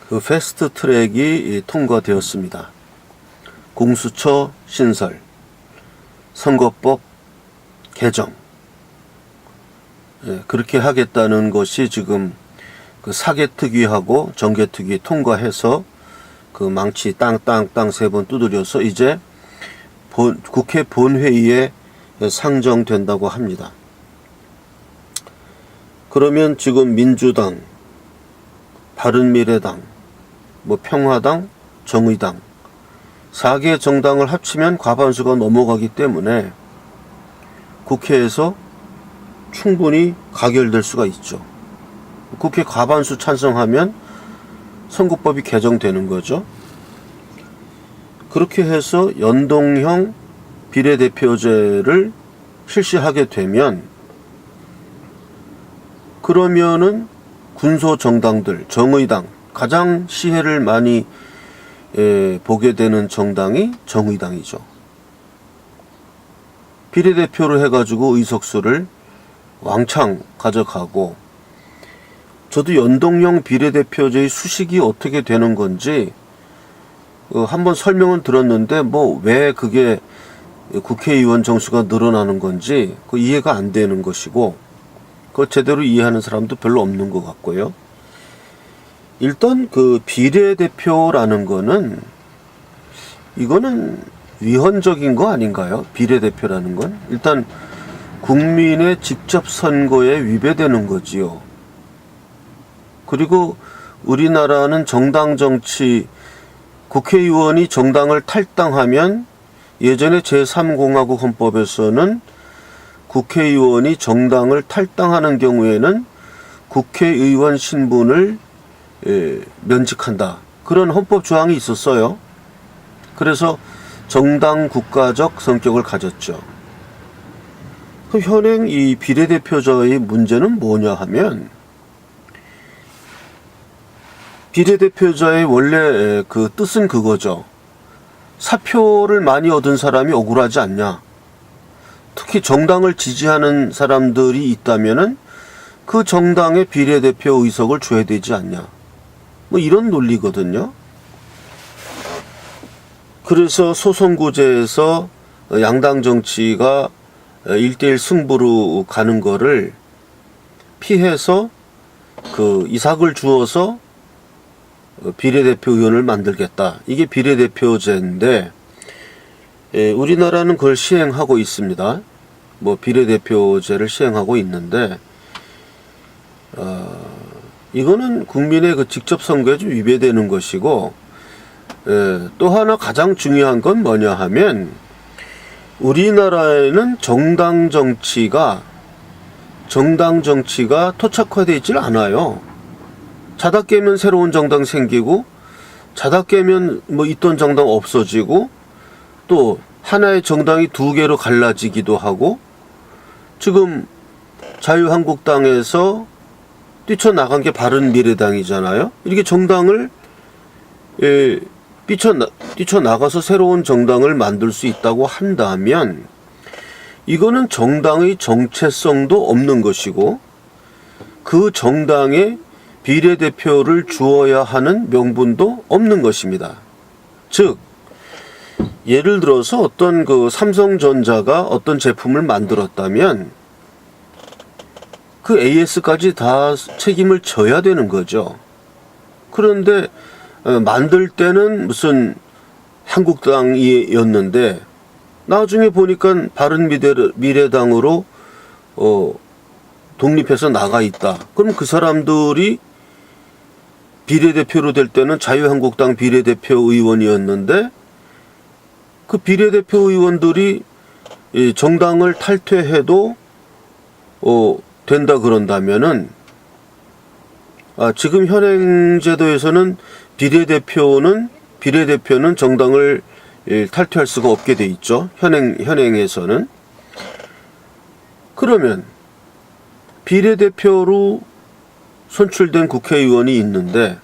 그 패스트 트랙이 통과되었습니다. 공수처 신설, 선거법 개정, 그렇게 하겠다는 것이 지금 그 사개특위하고 정개특위 통과해서 그 망치 땅땅땅 3번 두드려서 이제 국회 본회의에 상정된다고 합니다. 그러면 지금 민주당, 바른미래당, 평화당, 정의당 4개 정당을 합치면 과반수가 넘어가기 때문에 국회에서 충분히 가결될 수가 있죠. 국회 과반수 찬성하면 선거법이 개정되는 거죠. 그렇게 해서 연동형 비례대표제를 실시하게 되면 그러면은 군소정당들, 정의당, 가장 시혜를 많이 보게 되는 정당이 정의당이죠. 비례대표로 해가지고 의석수를 왕창 가져가고, 저도 연동형 비례대표제의 수식이 어떻게 되는 건지 한번 설명은 들었는데 왜 그게 국회의원 정수가 늘어나는 건지 이해가 안 되는 것이고, 그걸 제대로 이해하는 사람도 별로 없는 것 같고요. 일단 그 비례대표라는 거는 이거는 위헌적인 거 아닌가요? 비례대표라는 건 일단 국민의 직접 선거에 위배되는 거지요. 그리고 우리나라는 정당 정치, 국회의원이 정당을 탈당하면 예전에 제3공화국 헌법에서는 국회의원이 정당을 탈당하는 경우에는 국회의원 신분을 면직한다. 그런 헌법 조항이 있었어요. 그래서 정당 국가적 성격을 가졌죠. 그 현행 이 비례대표제의 문제는 뭐냐 하면, 비례대표제의 원래 그 뜻은 그거죠. 사표를 많이 얻은 사람이 억울하지 않냐. 특히 정당을 지지하는 사람들이 있다면은 그 정당의 비례대표 의석을 줘야 되지 않냐. 이런 논리거든요. 그래서 소선거제에서 양당 정치가 1대1 승부로 가는 거를 피해서 그 이삭을 주어서 비례대표 의원을 만들겠다. 이게 비례대표제인데, 우리나라는 그걸 시행하고 있습니다. 비례대표제를 시행하고 있는데, 이거는 국민의 그 직접 선거에 좀 위배되는 것이고, 또 하나 가장 중요한 건 뭐냐 하면, 우리나라에는 정당 정치가 토착화되어 있질 않아요. 자다 깨면 새로운 정당 생기고, 자다 깨면 있던 정당 없어지고, 또 하나의 정당이 2개로 갈라지기도 하고, 지금 자유한국당에서 뛰쳐나간 게 바른미래당이잖아요. 이렇게 정당을 뛰쳐나가서 새로운 정당을 만들 수 있다고 한다면, 이거는 정당의 정체성도 없는 것이고, 그 정당에 비례대표를 주어야 하는 명분도 없는 것입니다. 즉, 예를 들어서 어떤 그 삼성전자가 어떤 제품을 만들었다면 그 AS까지 다 책임을 져야 되는 거죠. 그런데 만들 때는 무슨 한국당이었는데 나중에 보니까 바른미래당으로 독립해서 나가 있다. 그럼 그 사람들이 비례대표로 될 때는 자유한국당 비례대표 의원이었는데, 그 비례대표 의원들이 정당을 탈퇴해도 된다 그런다면은, 지금 현행 제도에서는 비례대표는 정당을 탈퇴할 수가 없게 돼 있죠. 현행에서는. 그러면 비례대표로 선출된 국회의원이 있는데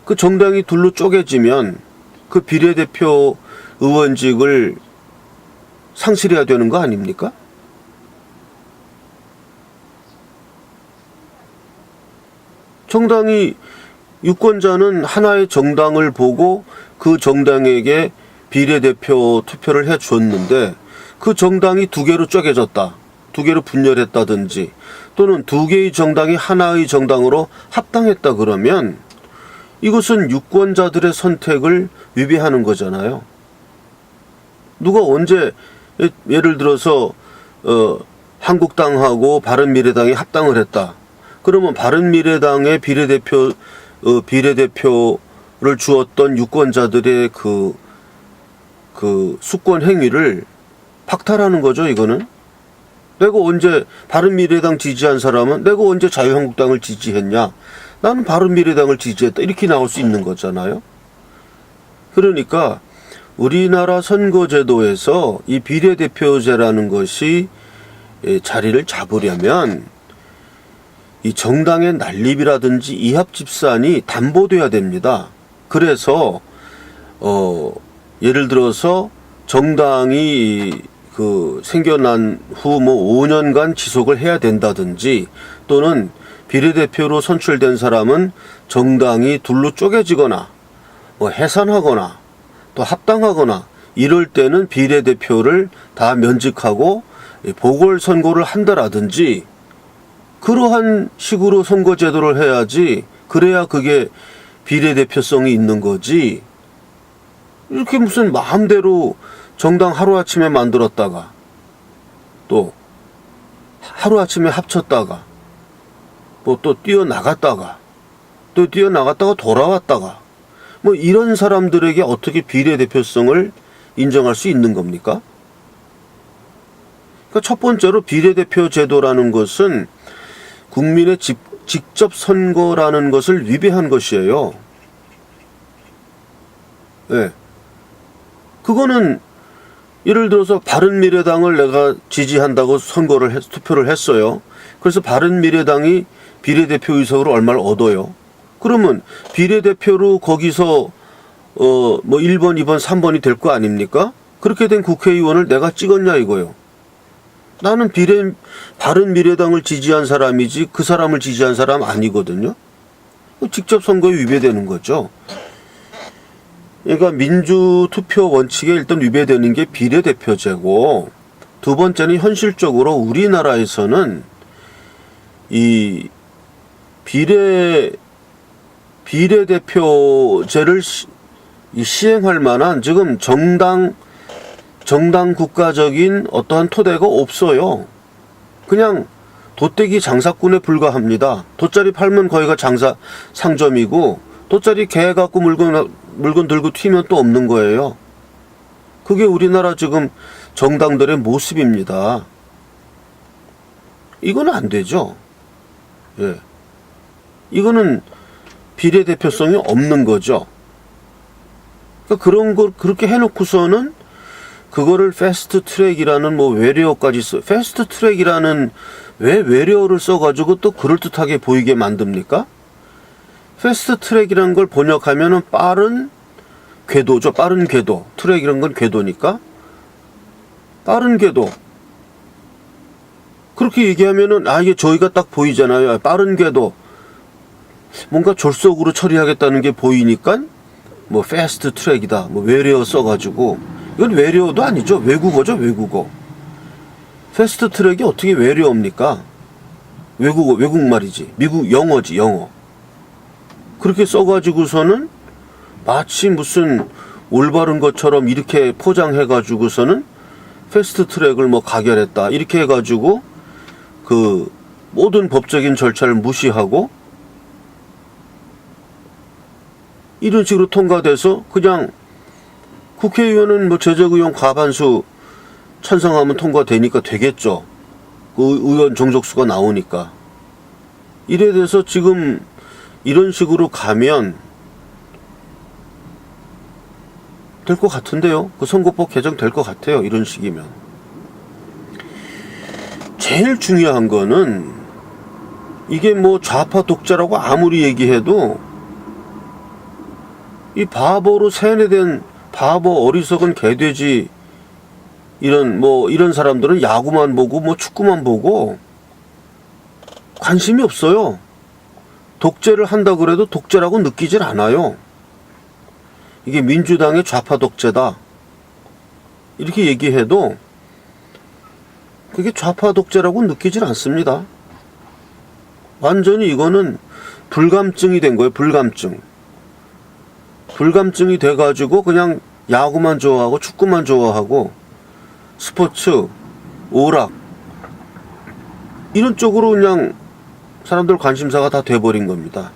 그 정당이 둘로 쪼개지면 그 비례대표 의원직을 상실해야 되는 거 아닙니까? 정당이 유권자는 하나의 정당을 보고 그 정당에게 비례대표 투표를 해 줬는데 그 정당이 두 개로 쪼개졌다, 두 개로 분열했다든지 또는 두 개의 정당이 하나의 정당으로 합당했다 그러면 이것은 유권자들의 선택을 위배하는 거잖아요. 누가 언제 예를 들어서 한국당하고 바른미래당이 합당을 했다. 그러면 바른미래당의 비례대표를 주었던 유권자들의 그 수권 행위를 박탈하는 거죠, 이거는. 내가 언제 바른미래당 지지한 사람은 내가 언제 자유한국당을 지지했냐? 나는 바른미래당을 지지했다. 이렇게 나올 수 있는 거잖아요. 그러니까 우리나라 선거제도에서 이 비례대표제라는 것이 자리를 잡으려면 이 정당의 난립이라든지 이합집산이 담보돼야 됩니다. 그래서 예를 들어서 정당이 생겨난 후 5년간 지속을 해야 된다든지 또는 비례대표로 선출된 사람은 정당이 둘로 쪼개지거나 해산하거나 또 합당하거나 이럴 때는 비례대표를 다 면직하고 보궐선거를 한다라든지 그러한 식으로 선거제도를 해야지, 그래야 그게 비례대표성이 있는 거지. 이렇게 무슨 마음대로 정당 하루아침에 만들었다가 또 하루아침에 합쳤다가 또 뛰어나갔다가 또 뛰어나갔다가 돌아왔다가 이런 사람들에게 어떻게 비례대표성을 인정할 수 있는 겁니까? 그러니까 첫 번째로 비례대표 제도라는 것은 국민의 직접 선거라는 것을 위배한 것이에요. 네. 그거는 예를 들어서 바른미래당을 내가 지지한다고 투표를 했어요. 그래서 바른미래당이 비례대표 의석으로 얼마를 얻어요. 그러면 비례대표로 거기서 1번, 2번, 3번이 될 거 아닙니까? 그렇게 된 국회의원을 내가 찍었냐 이거요. 나는 바른미래당을 지지한 사람이지 그 사람을 지지한 사람 아니거든요. 직접 선거에 위배되는 거죠. 그러니까 민주투표 원칙에 일단 위배되는 게 비례대표제고, 두 번째는 현실적으로 우리나라에서는 이 비례대표제를 시행할 만한 지금 정당 국가적인 어떠한 토대가 없어요. 그냥 돗대기 장사꾼에 불과합니다. 돗자리 팔면 거기가 상점이고 돗자리 개 갖고 물건 들고 튀면 또 없는 거예요. 그게 우리나라 지금 정당들의 모습입니다. 이거는 안 되죠. 예. 이거는 비례대표성이 없는 거죠. 그러니까 그런 걸 그렇게 해놓고서는 그거를 패스트 트랙이라는 외래어까지 패스트 트랙이라는 왜 외래어를 써가지고 또 그럴듯하게 보이게 만듭니까? 패스트 트랙이라는 걸 번역하면은 빠른 궤도죠. 빠른 궤도. 트랙이라는 건 궤도니까. 빠른 궤도. 그렇게 얘기하면은 이게 저희가 딱 보이잖아요. 빠른 궤도. 뭔가 졸속으로 처리하겠다는 게 보이니까 패스트 트랙이다. 외래어 써가지고. 이건 외래어도 아니죠. 외국어죠. 외국어. 패스트 트랙이 어떻게 외래어입니까? 외국말이지. 미국 영어지. 영어. 그렇게 써가지고서는 마치 무슨 올바른 것처럼 이렇게 포장해가지고서는 패스트 트랙을 가결했다. 이렇게 해가지고 그 모든 법적인 절차를 무시하고 이런 식으로 통과돼서 그냥 국회의원은 제적의원 과반수 찬성하면 통과되니까 되겠죠. 그 의원 정족수가 나오니까. 이래 돼서 지금 이런 식으로 가면 될 것 같은데요. 그 선거법 개정 될 것 같아요. 이런 식이면. 제일 중요한 거는 이게 좌파 독자라고 아무리 얘기해도 이 바보로 세뇌된 바보 어리석은 개돼지 이런 사람들은 야구만 보고 축구만 보고 관심이 없어요. 독재를 한다 그래도 독재라고 느끼질 않아요. 이게 민주당의 좌파 독재다 이렇게 얘기해도 그게 좌파 독재라고 느끼질 않습니다. 완전히 이거는 불감증이 된 거예요. 불감증이 돼가지고 그냥 야구만 좋아하고 축구만 좋아하고 스포츠, 오락 이런 쪽으로 그냥 사람들 관심사가 다 돼버린 겁니다.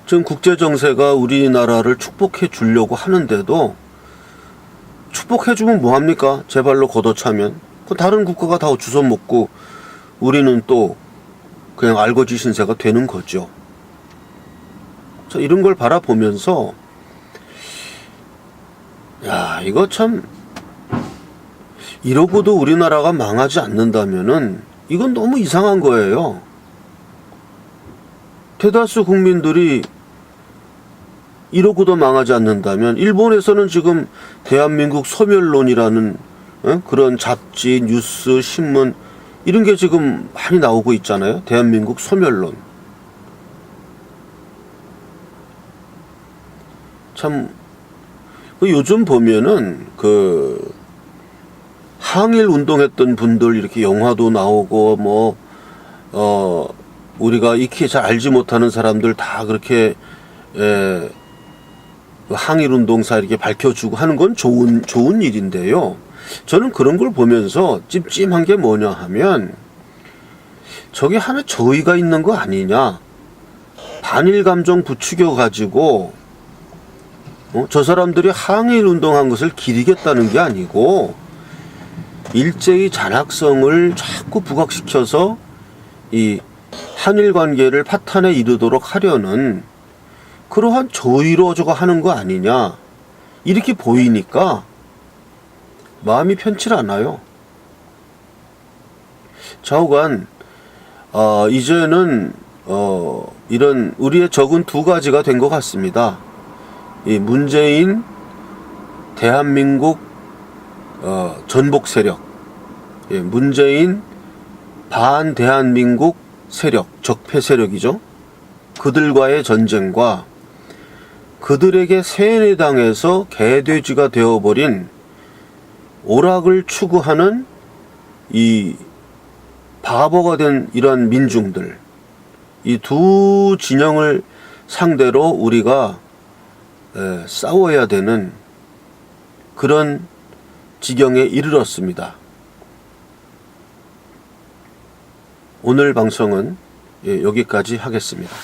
지금 국제정세가 우리나라를 축복해 주려고 하는데도 축복해 주면 뭐합니까? 제 발로 걷어차면 다른 국가가 다 주워 먹고 우리는 또 그냥 알거지 신세가 되는 거죠. 자, 이런 걸 바라보면서 야, 이거 참 이러고도 우리나라가 망하지 않는다면은 이건 너무 이상한 거예요. 대다수 국민들이 이러고도 망하지 않는다면 일본에서는 지금 대한민국 소멸론이라는 그런 잡지, 뉴스, 신문 이런 게 지금 많이 나오고 있잖아요. 대한민국 소멸론. 참 요즘 보면은 항일 운동했던 분들 이렇게 영화도 나오고 우리가 익히 잘 알지 못하는 사람들 다 그렇게 항일 운동사 이렇게 밝혀주고 하는 건 좋은 일인데요. 저는 그런 걸 보면서 찜찜한 게 뭐냐 하면 저게 하나 저의가 있는 거 아니냐. 반일 감정 부추겨 가지고 저 사람들이 항일 운동한 것을 기리겠다는 게 아니고 일제히 잔악성을 자꾸 부각시켜서 이 한일 관계를 파탄에 이르도록 하려는 그러한 저의로 저거 하는 거 아니냐 이렇게 보이니까 마음이 편치 않아요. 좌우간 이제는 이런 우리의 적은 두 가지가 된 것 같습니다. 이 문재인 대한민국 전복 세력, 문재인 반 대한민국 세력, 적폐 세력이죠. 그들과의 전쟁과 그들에게 세뇌당해서 개돼지가 되어버린 오락을 추구하는 이 바보가 된 이런 민중들, 이 두 진영을 상대로 우리가 싸워야 되는 그런 지경에 이르렀습니다. 오늘 방송은 여기까지 하겠습니다.